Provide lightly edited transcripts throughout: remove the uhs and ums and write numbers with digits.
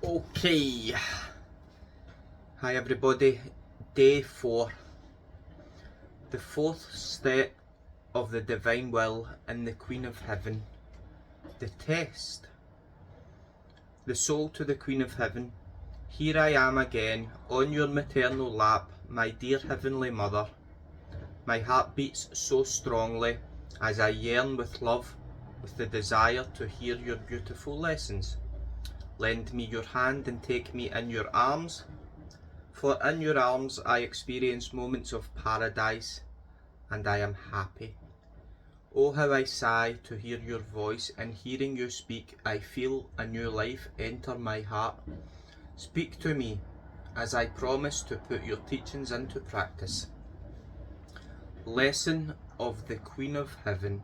Okay, hi everybody, day 4, the fourth step of the divine will and the Queen of Heaven, the test. The soul to the Queen of Heaven, here I am again, on your maternal lap, my dear Heavenly Mother. My heart beats so strongly as I yearn with love, with the desire to hear your beautiful lessons. Lend me your hand and take me in your arms, for in your arms I experience moments of paradise, and I am happy. Oh, how I sigh to hear your voice, and hearing you speak, I feel a new life enter my heart. Speak to me, as I promise to put your teachings into practice. Lesson of the Queen of Heaven.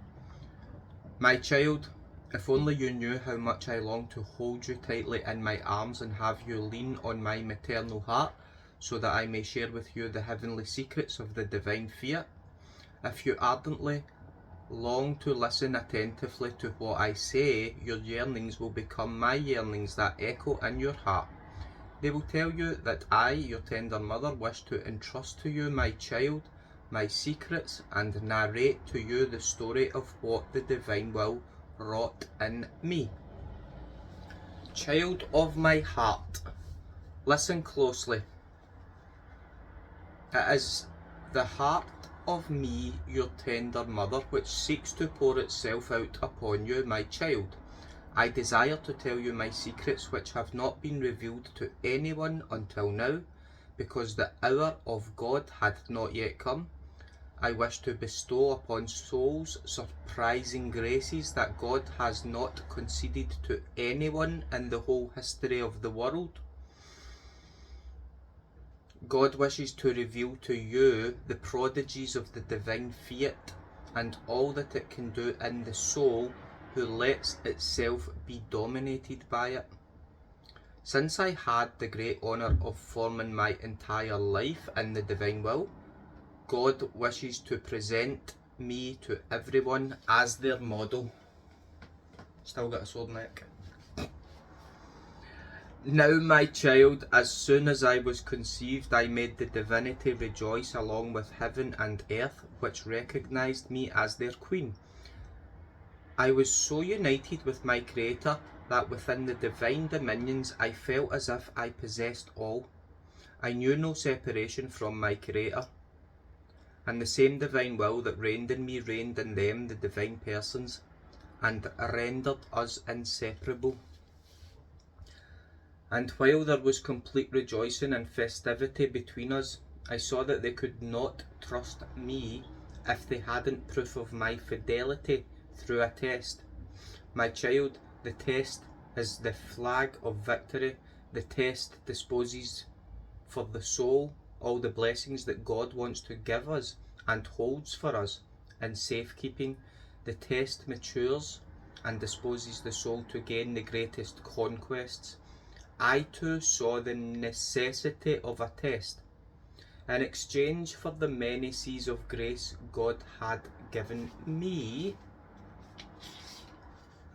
My child, if only you knew how much I long to hold you tightly in my arms and have you lean on my maternal heart, so that I may share with you the heavenly secrets of the divine fiat. If you ardently long to listen attentively to what I say, your yearnings will become my yearnings that echo in your heart. They will tell you that I, your tender mother, wish to entrust to you, my child, my secrets, and narrate to you the story of what the divine will wrought in me. Child of my heart, listen closely. It is the heart of me, your tender mother, which seeks to pour itself out upon you, my child. I desire to tell you my secrets which have not been revealed to anyone until now, because the hour of God hath not yet come. I wish to bestow upon souls surprising graces that God has not conceded to anyone in the whole history of the world. God wishes to reveal to you the prodigies of the divine fiat and all that it can do in the soul who lets itself be dominated by it. Since I had the great honour of forming my entire life in the divine will, God wishes to present me to everyone as their model. Still got a sore neck. Now, my child, as soon as I was conceived, I made the divinity rejoice along with heaven and earth, which recognised me as their queen. I was so united with my Creator that within the divine dominions I felt as if I possessed all. I knew no separation from my Creator, and the same divine will that reigned in me reigned in them, the divine persons, and rendered us inseparable. And while there was complete rejoicing and festivity between us, I saw that they could not trust me if they hadn't proof of my fidelity through a test. My child, the test is the flag of victory. The test disposes for the soul all the blessings that God wants to give us and holds for us in safekeeping. The test matures and disposes the soul to gain the greatest conquests. I too saw the necessity of a test. In exchange for the many seas of grace God had given me,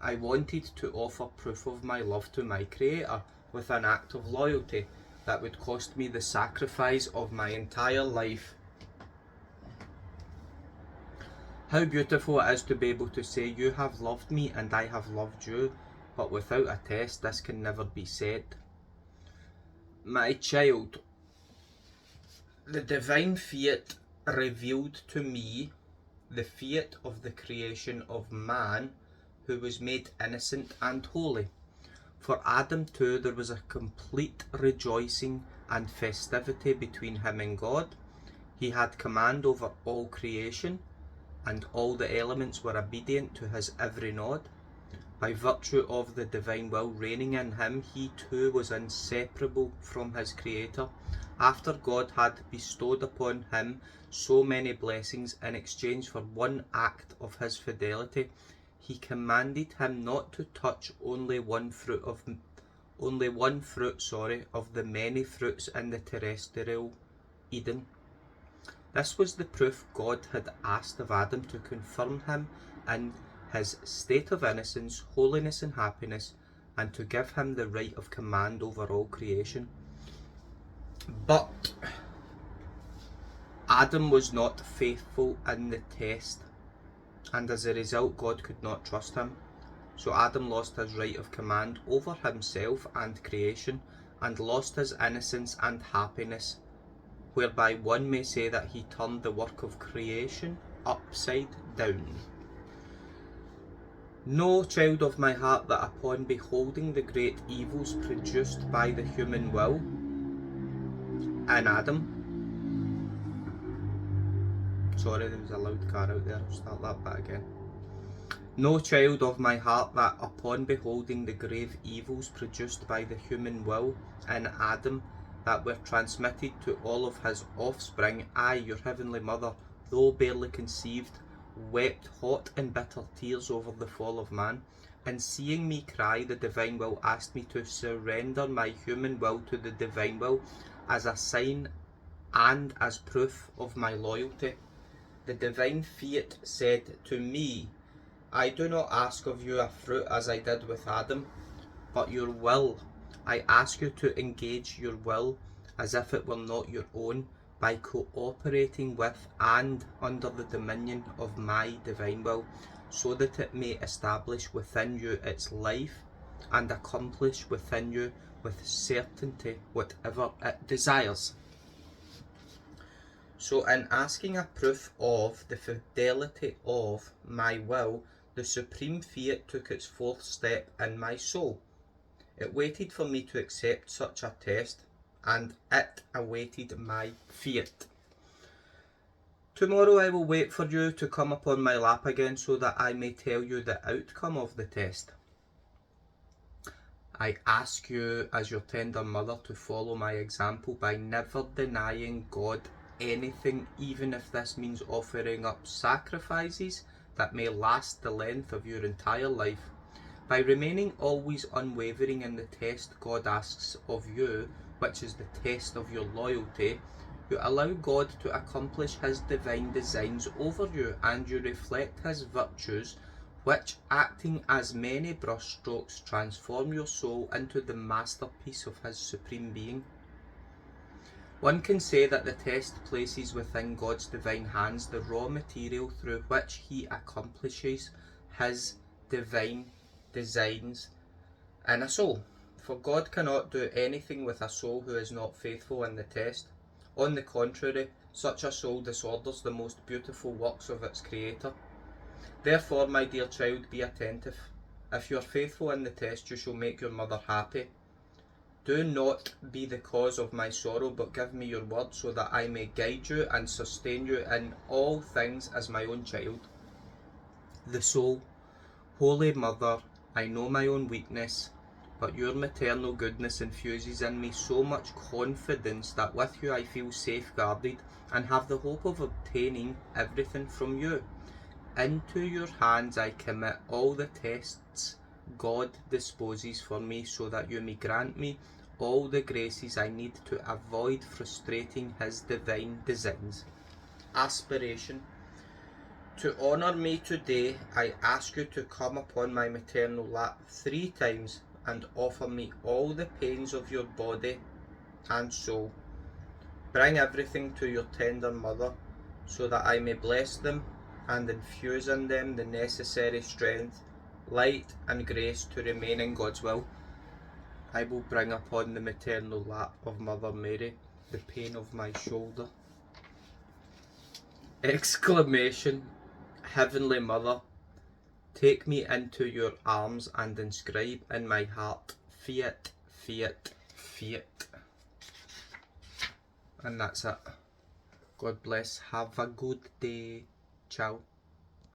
I wanted to offer proof of my love to my Creator with an act of loyalty that would cost me the sacrifice of my entire life. How beautiful it is to be able to say, you have loved me and I have loved you, but without a test this can never be said. My child, the divine fiat revealed to me the fiat of the creation of man, who was made innocent and holy. For Adam too there was a complete rejoicing and festivity between him and God. He had command over all creation, and all the elements were obedient to his every nod. By virtue of the divine will reigning in him, he too was inseparable from his Creator. After God had bestowed upon him so many blessings in exchange for one act of his fidelity, he commanded him not to touch only one fruit of the many fruits in the terrestrial Eden. This was the proof God had asked of Adam to confirm him in his state of innocence, holiness and happiness, and to give him the right of command over all creation. But Adam was not faithful in the test, and as a result God could not trust him. So Adam lost his right of command over himself and creation, and lost his innocence and happiness, whereby one may say that he turned the work of creation upside down. Know, child of my heart, that upon beholding the great evils produced by the human will in Adam, sorry, there was a loud car out there, I'll start that bit again. Know, child of my heart, that upon beholding the grave evils produced by the human will in Adam, that were transmitted to all of his offspring, I, your heavenly mother, though barely conceived, wept hot and bitter tears over the fall of man. And seeing me cry, the divine will asked me to surrender my human will to the divine will as a sign and as proof of my loyalty. The divine fiat said to me, I do not ask of you a fruit as I did with Adam, but your will. I ask you to engage your will as if it were not your own, by cooperating with and under the dominion of my divine will, so that it may establish within you its life and accomplish within you with certainty whatever it desires. So in asking a proof of the fidelity of my will, the supreme fiat took its fourth step in my soul. It waited for me to accept such a test, and it awaited my fiat. Tomorrow I will wait for you to come upon my lap again, so that I may tell you the outcome of the test. I ask you as your tender mother to follow my example by never denying God anything, even if this means offering up sacrifices that may last the length of your entire life. By remaining always unwavering in the test God asks of you, which is the test of your loyalty, you allow God to accomplish his divine designs over you, and you reflect his virtues, which, acting as many brushstrokes, transform your soul into the masterpiece of his supreme being. One can say that the test places within God's divine hands the raw material through which he accomplishes his divine designs in a soul. For God cannot do anything with a soul who is not faithful in the test. On the contrary, such a soul disorders the most beautiful works of its Creator. Therefore, my dear child, be attentive. If you are faithful in the test, you shall make your mother happy. Do not be the cause of my sorrow, but give me your word, so that I may guide you and sustain you in all things as my own child. The soul, Holy Mother, I know my own weakness, but your maternal goodness infuses in me so much confidence that with you I feel safeguarded and have the hope of obtaining everything from you. Into your hands I commit all the tests God disposes for me, so that you may grant me all the graces I need to avoid frustrating his divine designs. Aspiration. To honour me today, I ask you to come upon my maternal lap 3 times and offer me all the pains of your body and soul. Bring everything to your tender mother, so that I may bless them and infuse in them the necessary strength, light and grace to remain in God's will. I will bring upon the maternal lap of Mother Mary the pain of my shoulder. Exclamation. Heavenly Mother, take me into your arms and inscribe in my heart, fiat, fiat, fiat. And that's it. God bless. Have a good day. Ciao.